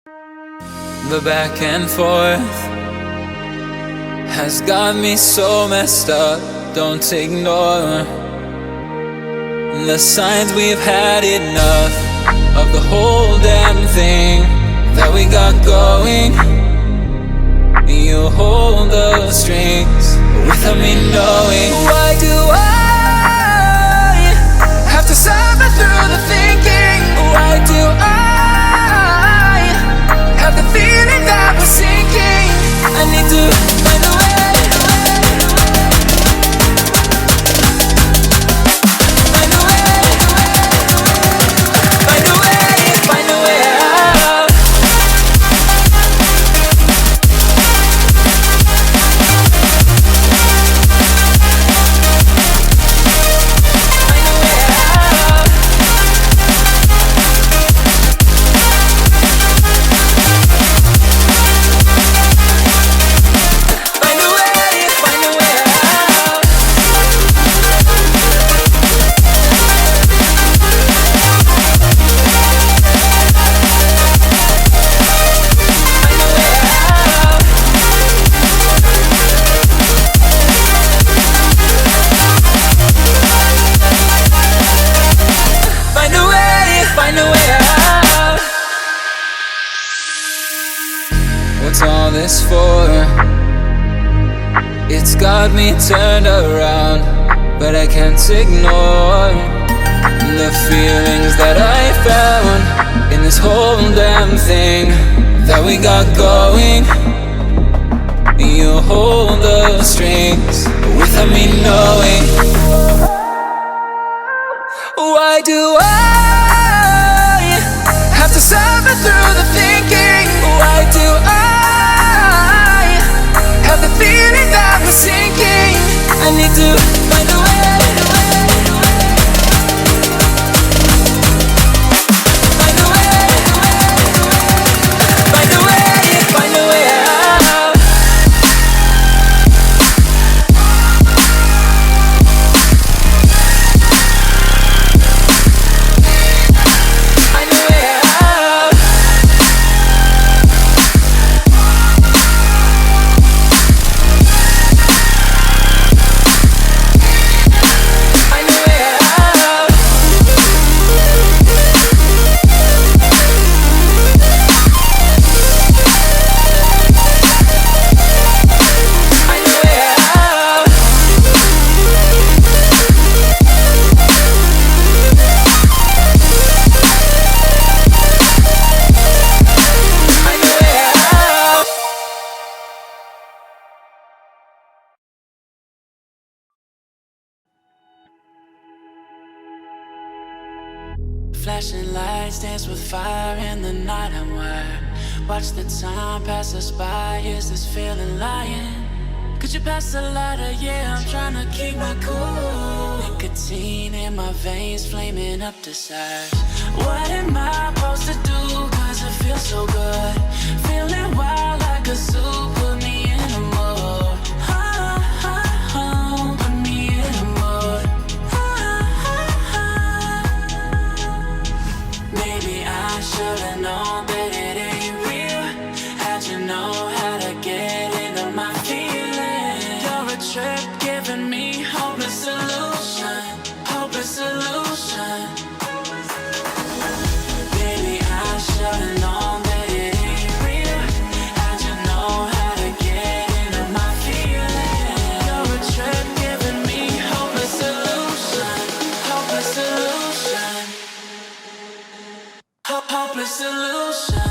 The back and forth has got me so messed up. Don't ignore the signs. We've had enough of the whole damn thing that we got going. You hold the strings without me knowing. Why do I have to suffer through the thinking? Why do I have the feeling that we're sinking? I need to find a way. Find a way. Find a way. Find a way out. Find a way out. Find a way. Find a way out. Find a way out. Find a way. Find a way out. What's all this for? It's got me turned around, but I can't ignore the feelings that I found in this whole damn thing that we got going. You hold the strings without me knowing. Why do I have to suffer through the thinking? Why do I have the feeling that we're sinking? I need to find a way. Find a way. Find a way. Find a way out. Find a way out. Find a way out. Find a way out. Find a way out. Flashing lights dance with fire in the night. I'm wired. Watch the time pass us by. Is this feeling lying? Could you pass the lighter? Yeah, I'm trying to keep my cool. Nicotine in my veins, flaming up desire. What am I supposed to do? Cause it feels so good. Feeling wild like a zoo. Put me in a mood. Put me in a mood. Maybe I should've known that it ain't real. How'd you know how to get into my feelings? You're a trip giving me hopeless solution. Hopeless solution. Baby, I should've known that it ain't real. How'd you know how to get into my feelings? You're a trip giving me hopeless solution. Hopeless solution. Hopeless solution.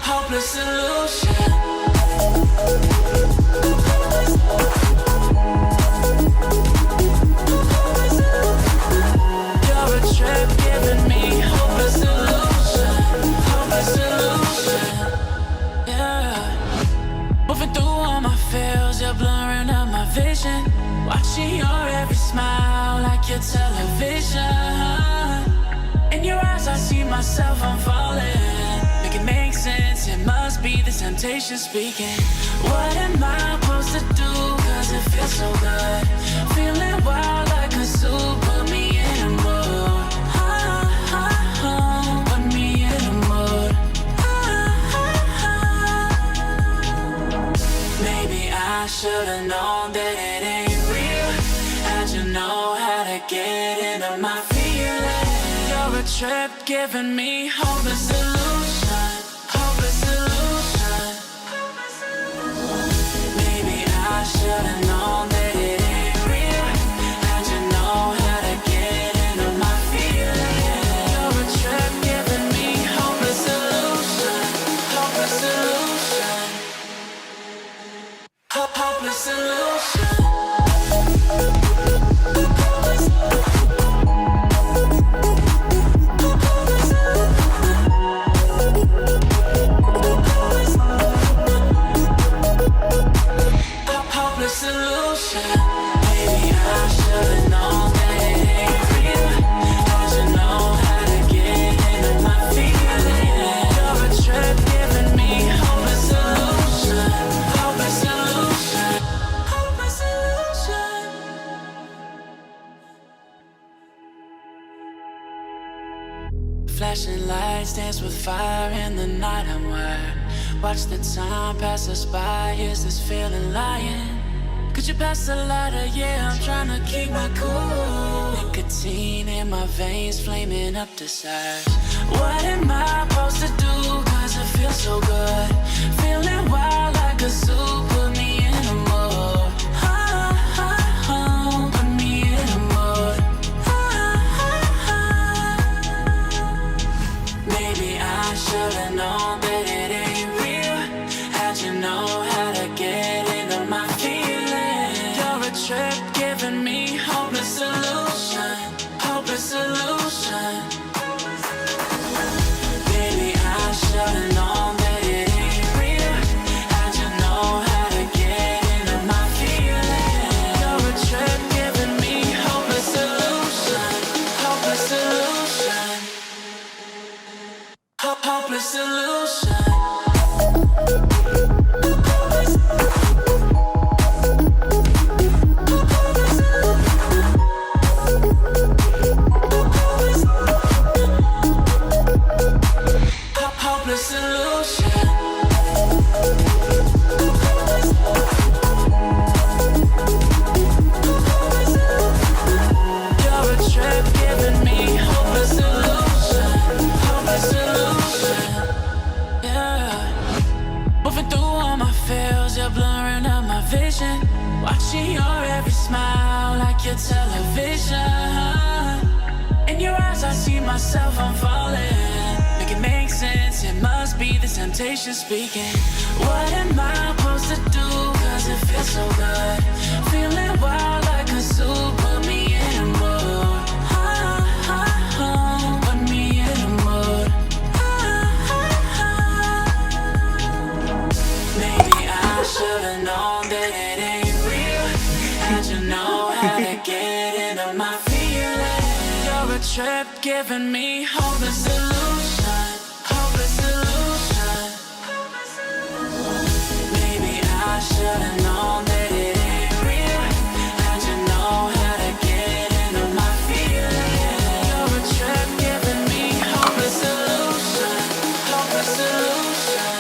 Hopeless solution. You're a trip giving me hopeless solution. Hopeless solution. Yeah. Moving through all my feels, you're blurring up my vision. Watching your every smile like your television. In your eyes I see myself, I'm falling. Make it make sense, it must be this and temptation speaking. What am I supposed to do? Cause it feels so good. Feeling wild like a zoo. Put me in a mood. Put me in a mood. Maybe I should've known that it ain't real. How'd you know how to get into my feelings? You're a trip giving me hopeless illusion. Hopeless illusion. Maybe I should've known that it ain't real. How'd you know how to get into my feelings? You're a trip giving me hopeless illusion. Hopeless illusion. Hopeless illusion. Hopeless illusion. Maybe I should've known that it ain't real. How'd you know how to get into my feelings? You're a trip giving me hopeless illusion. Hopeless illusion. Hopeless illusion. Flashing lights dance with fire in the night. I'm wired. Watch the time pass us by. Is this feeling lying? Could you pass the lighter? Yeah, I'm trying to keep my cool. Nicotine in my veins, flaming up desires. What am I supposed to do? Cause it feels so good. Feeling wild like a zoo. Put me in a mood. Put me in a mood. Maybe I should've known that it ain't real. How'd you know how to get into my feelings? You're a trip giving me hopeless illusion. Hopeless illusion. Maybe I should've known that it ain't real. How'd you know how to get into my feelings? You're a trip giving me hopeless illusion. Hopeless illusion. Hopeless illusion. Hopeless illusion. You're a trip giving me hopeless illusion. Hopeless illusion. Yeah. Moving through all my feels, you're blurring out my vision. Watching your every smile like your television. In your eyes I see myself, I'm falling. Make it make sense, it must be the temptation speaking. What am I supposed to do? Cause it feels so good. Feeling wild like a zoo. Put me in a mood. Put me in a mood. Maybe I should've known that it ain't real. How'd you know how to get into my feelings? You're a trip giving me hopeless illusion. Hopeless illusion. Maybe I should've known that it ain't real. How'd you know how to get into my feelings? You're a trip giving me hopeless illusion. Hopeless illusion.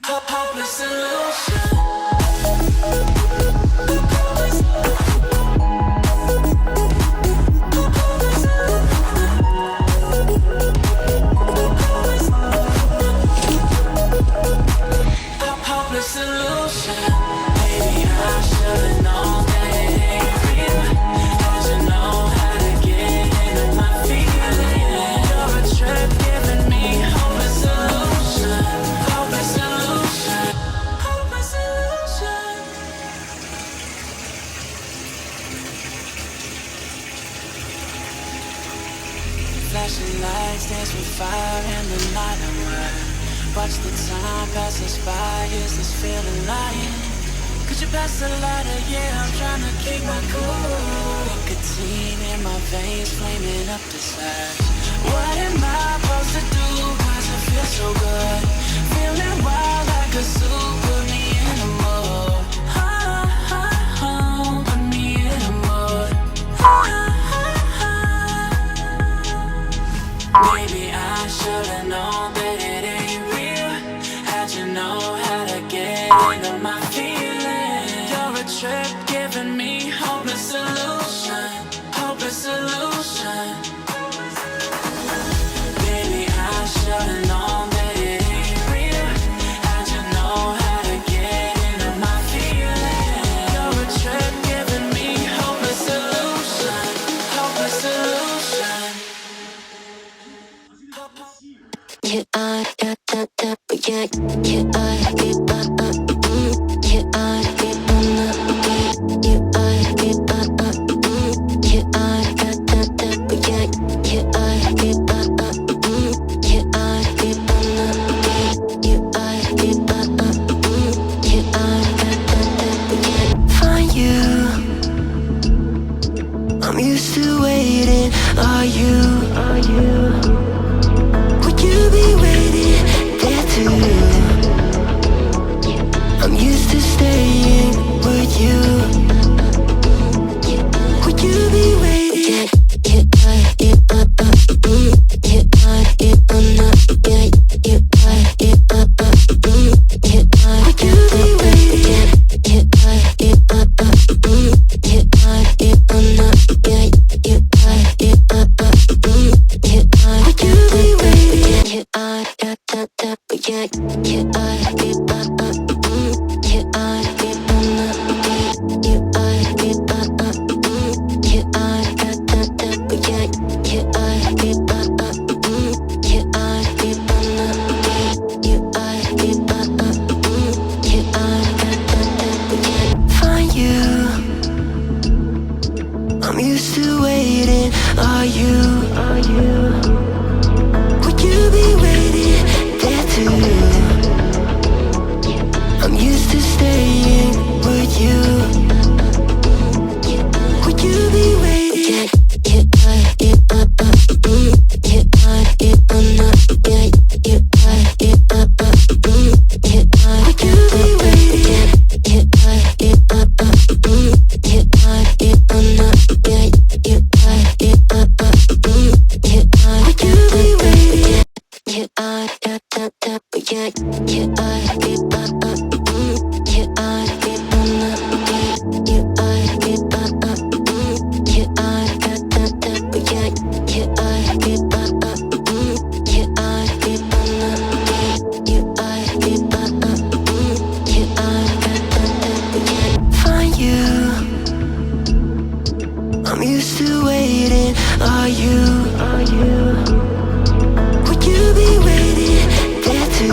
Hopeless illusion. Hopeless illusion. Maybe I should've known that it ain't real. How'd you know how to get into my feelings? You're a trip giving me hopeless illusion. Hopeless illusion. Hopeless illusion. Flashing lights dance with fire in the night. I'm wired. Watch the time pass us by. Is this feeling lying? Could you pass the lighter? Yeah, I'm trying to keep my cool. Nicotine in my veins, flaming up desires. What am I supposed to do? Cause it feels so good. Feel I'm used to waiting. Are you? Would you be waiting there too? I'm used to staying. Would you? Would you be waiting? I'm used to waiting. Are you? Would you be waiting there too? I'm used to staying. Would you? Would you be waiting? I'm used to waiting. Are you? Would you be waiting there too?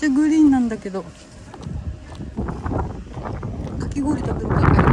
ちゃグリーンなんだけど、かき氷食べるか。